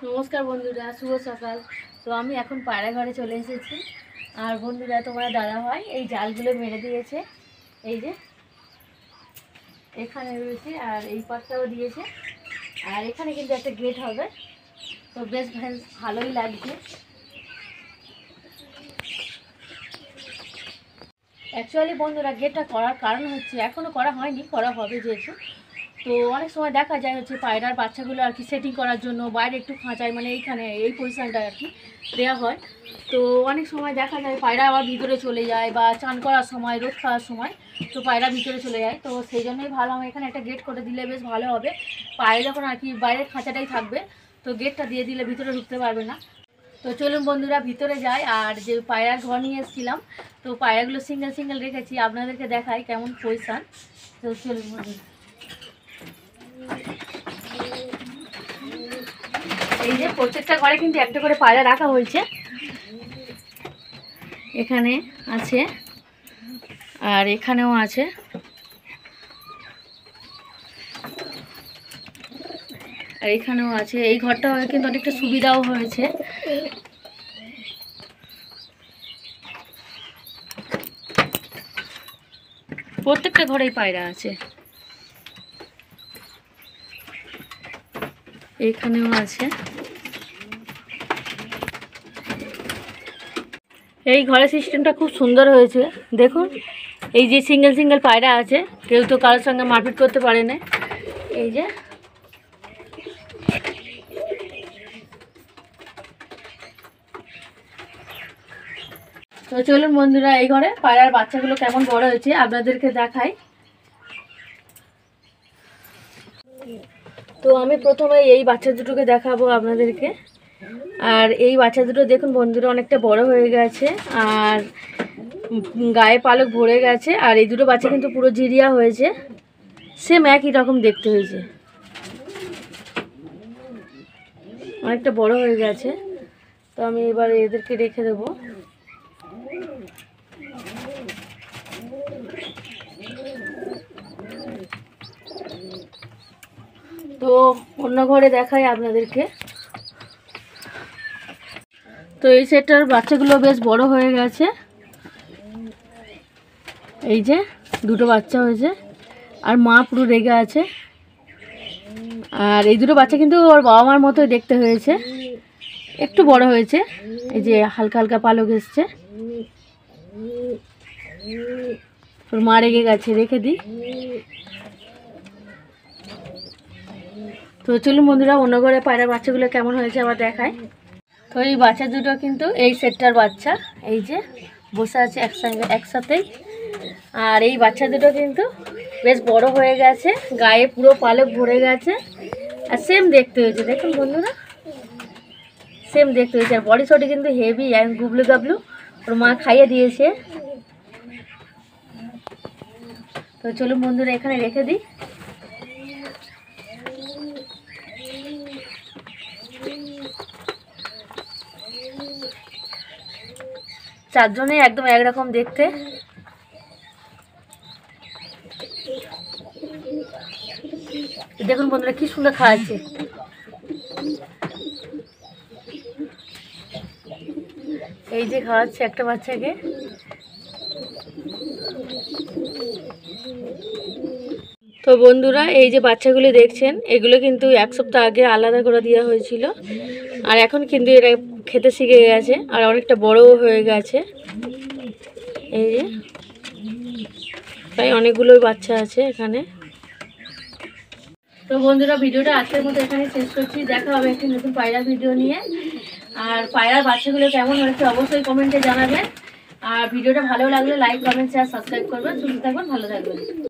নমস্কার বন্ধুরা, শুভ সকাল। তো আমি এখন পায়রা ঘরে চলে এসেছি। আর বন্ধুরা, তোমার দাদা ভাই এই জালগুলো মেরে দিয়েছে। এই যে এখানে রয়েছে আর এই পাটটাও দিয়েছে। আর এখানে কিন্তু একটা গেট হবে, তো বেশ ভালোই লাগছে। অ্যাকচুয়ালি বন্ধুরা, গেটটা করার কারণ হচ্ছে এখনও করা হয়নি, করা হবে যেহেতু। তো অনেক সময় দেখা যায় হচ্ছে পায়রার বাচ্চাগুলো আর কি সেটিং করার জন্য বাইরে একটু খাঁচায়, মানে এইখানে এই পজিশানটা আর কি দেওয়া হয়। তো অনেক সময় দেখা যায় পায়রা আবার ভিতরে চলে যায়, বা চান করার সময়, রোদ খাওয়ার সময় তো পায়রা ভিতরে চলে যায়। তো সেই জন্যই ভাবলাম এখানে একটা গেট করে দিলে বেশ ভালো হবে। পায়রা যখন আর কি বাইরের খাঁচাটাই থাকবে, তো গেটটা দিয়ে দিলে ভিতরে ঢুকতে পারবে না। তো চলুন বন্ধুরা, ভিতরে যাই। আর যে পায়রার ঘর নিয়ে এসেছিলাম, তো পায়রাগুলো সিঙ্গেল সিঙ্গেল রেখেছি, আপনাদেরকে দেখাই কেমন পজিশান। তো চলুন বন্ধুরা, এই যে প্রত্যেকটা ঘরে কিন্তু একটা করে পায়রা রাখা হয়েছে। এখানে আছে আর এখানেও আছে। আর এখানেও আছে। এই ঘরটা কিন্তু অনেকটা সুবিধাও হয়েছে। প্রত্যেকটা ঘরেই পায়রা আছে। এইখানেও আছে। এই ঘরের সিস্টেমটা খুব সুন্দর হয়েছে। দেখুন, এই যে সিঙ্গেল সিঙ্গেল পায়রা আছে, কেউ তো কারোর সঙ্গে মারপিট করতে পারে না। এই যে তো চলুন বন্ধুরা, এই ঘরে পায়রার বাচ্চাগুলো কেমন বড় হয়েছে আপনাদেরকে দেখাই। তো আমি প্রথমে এই বাচ্চা দুটোকে দেখাবো আপনাদেরকে। আর এই বাচ্চা দুটো দেখুন বন্ধুরা, অনেকটা বড় হয়ে গেছে আর গায়ে পালক ভরে গেছে। আর এই দুটো বাচ্চা কিন্তু পুরো জিরিয়া হয়েছে, সেম একই রকম দেখতে হয়েছে, অনেকটা বড় হয়ে গেছে। তো আমি এবার এদেরকে রেখে দেবো। তো অন্য ঘরে দেখাই আপনাদেরকে। তো এই সেটটার বাচ্চাগুলো বেশ বড় হয়ে গেছে। এই যে দুটো বাচ্চা হয়েছে আর মা পুরো রেগে আছে। আর এই দুটো বাচ্চা কিন্তু ওর বাবা মার মতোই দেখতে হয়েছে, একটু বড় হয়েছে। এই যে হালকা হালকা পালক এসছে। ওর মা রেগে গেছে, রেখে দিই। তো চলুন বন্ধুরা, অন্য ঘরে পায়রার বাচ্চাগুলো কেমন হয়েছে আবার দেখায়। তো এই বাচ্চা দুটো কিন্তু এই সেটটার বাচ্চা, এই যে বসে আছে একসাথেই। আর এই বাচ্চা দুটো কিন্তু বেশ বড় হয়ে গেছে, গায়ে পুরো পালক ভরে গেছে আর সেম দেখতে হয়েছে। দেখুন বন্ধুরা, সেম দেখতে হয়েছে। আর বডি শটি কিন্তু হেভি, গুবলু গাবলু। ওর মা খাইয়ে দিয়েছে। তো চলুন বন্ধুরা, এখানে রেখে দিই। চারজনে একদম একরকম দেখতে। দেখুন বন্ধুরা, কি সুন্দর খাওয়াচ্ছে। এই যে খাওয়াচ্ছে একটা বাচ্চাকে। তো বন্ধুরা, এই যে বাচ্চাগুলি দেখছেন, এগুলো কিন্তু এক সপ্তাহ আগে আলাদা করে দেওয়া হয়েছিল। আর এখন কিন্তু এরা খেতে শিখে গেছে আর অনেকটা বড়ও হয়ে গেছে। এই যে প্রায় অনেকগুলোই বাচ্চা আছে এখানে। তো বন্ধুরা, ভিডিওটা আজকের মতো এখানে শেষ করছি। দেখা হবে একটি নতুন পায়রা ভিডিও নিয়ে। আর পায়রার বাচ্চাগুলো কেমন হয়েছে অবশ্যই কমেন্টে জানাবেন। আর ভিডিওটা ভালো লাগলে লাইক, কমেন্ট, শেয়ার, সাবস্ক্রাইব করবেন। সুস্থ থাকবেন, ভালো থাকবেন।